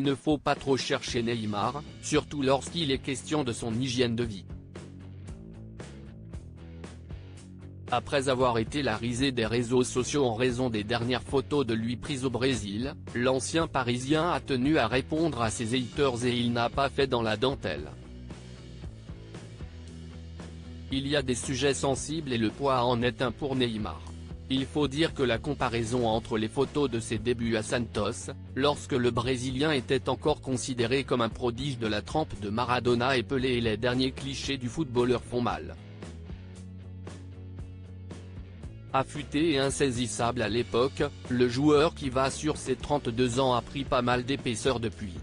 il ne faut pas trop chercher Neymar, surtout lorsqu'il est question de son hygiène de vie. Après avoir été la risée des réseaux sociaux en raison des dernières photos de lui prises au Brésil, l'ancien Parisien a tenu à répondre à ses haters et il n'a pas fait dans la dentelle. Il y a des sujets sensibles et le poids en est un pour Neymar. Il faut dire que la comparaison entre les photos de ses débuts à Santos, lorsque le Brésilien était encore considéré comme un prodige de la trempe de Maradona et Pelé et les derniers clichés du footballeur font mal. Affûté et insaisissable à l'époque, le joueur qui va sur ses 32 ans a pris pas mal d'épaisseur depuis.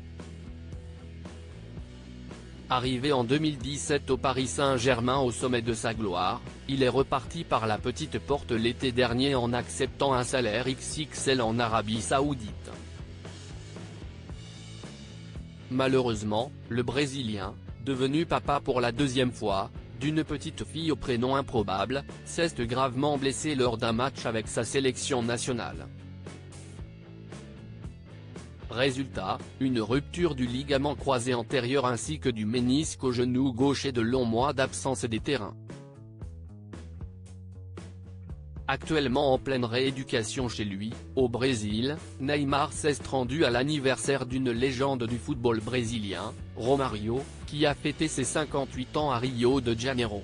Arrivé en 2017 au Paris Saint-Germain au sommet de sa gloire, il est reparti par la petite porte l'été dernier en acceptant un salaire XXL en Arabie Saoudite. Malheureusement, le Brésilien, devenu papa pour la deuxième fois, d'une petite fille au prénom improbable, s'est gravement blessé lors d'un match avec sa sélection nationale. Résultat, une rupture du ligament croisé antérieur ainsi que du ménisque au genou gauche et de longs mois d'absence des terrains. Actuellement en pleine rééducation chez lui, au Brésil, Neymar s'est rendu à l'anniversaire d'une légende du football brésilien, Romario, qui a fêté ses 58 ans à Rio de Janeiro.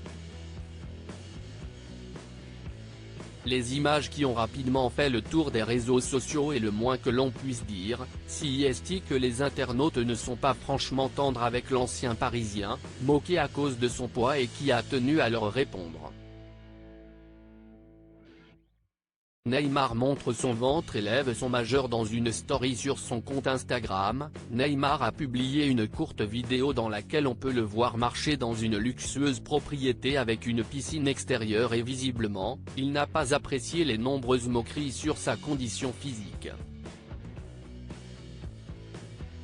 Les images qui ont rapidement fait le tour des réseaux sociaux et le moins que l'on puisse dire, si est que les internautes ne sont pas franchement tendres avec l'ancien Parisien, moqué à cause de son poids et qui a tenu à leur répondre. Neymar montre son ventre et lève son majeur dans une story sur son compte Instagram. Neymar a publié une courte vidéo dans laquelle on peut le voir marcher dans une luxueuse propriété avec une piscine extérieure et visiblement, il n'a pas apprécié les nombreuses moqueries sur sa condition physique.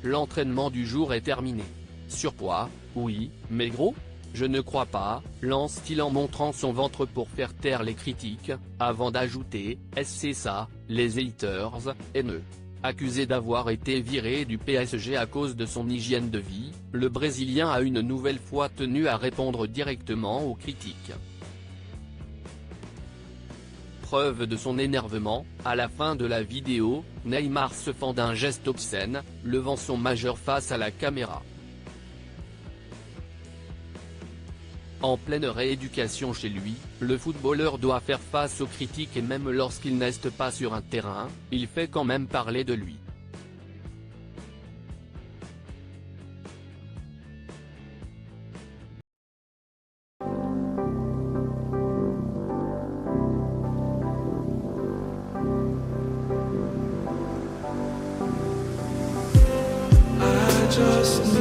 L'entraînement du jour est terminé. Surpoids, oui, mais gros ? Je ne crois pas, lance-t-il en montrant son ventre pour faire taire les critiques, avant d'ajouter, c'est ça, les haters, haineux. Accusé d'avoir été viré du PSG à cause de son hygiène de vie, le Brésilien a une nouvelle fois tenu à répondre directement aux critiques. Preuve de son énervement, à la fin de la vidéo, Neymar se fend d'un geste obscène, levant son majeur face à la caméra. En pleine rééducation chez lui, le footballeur doit faire face aux critiques et même lorsqu'il n'est pas sur un terrain, il fait quand même parler de lui. I just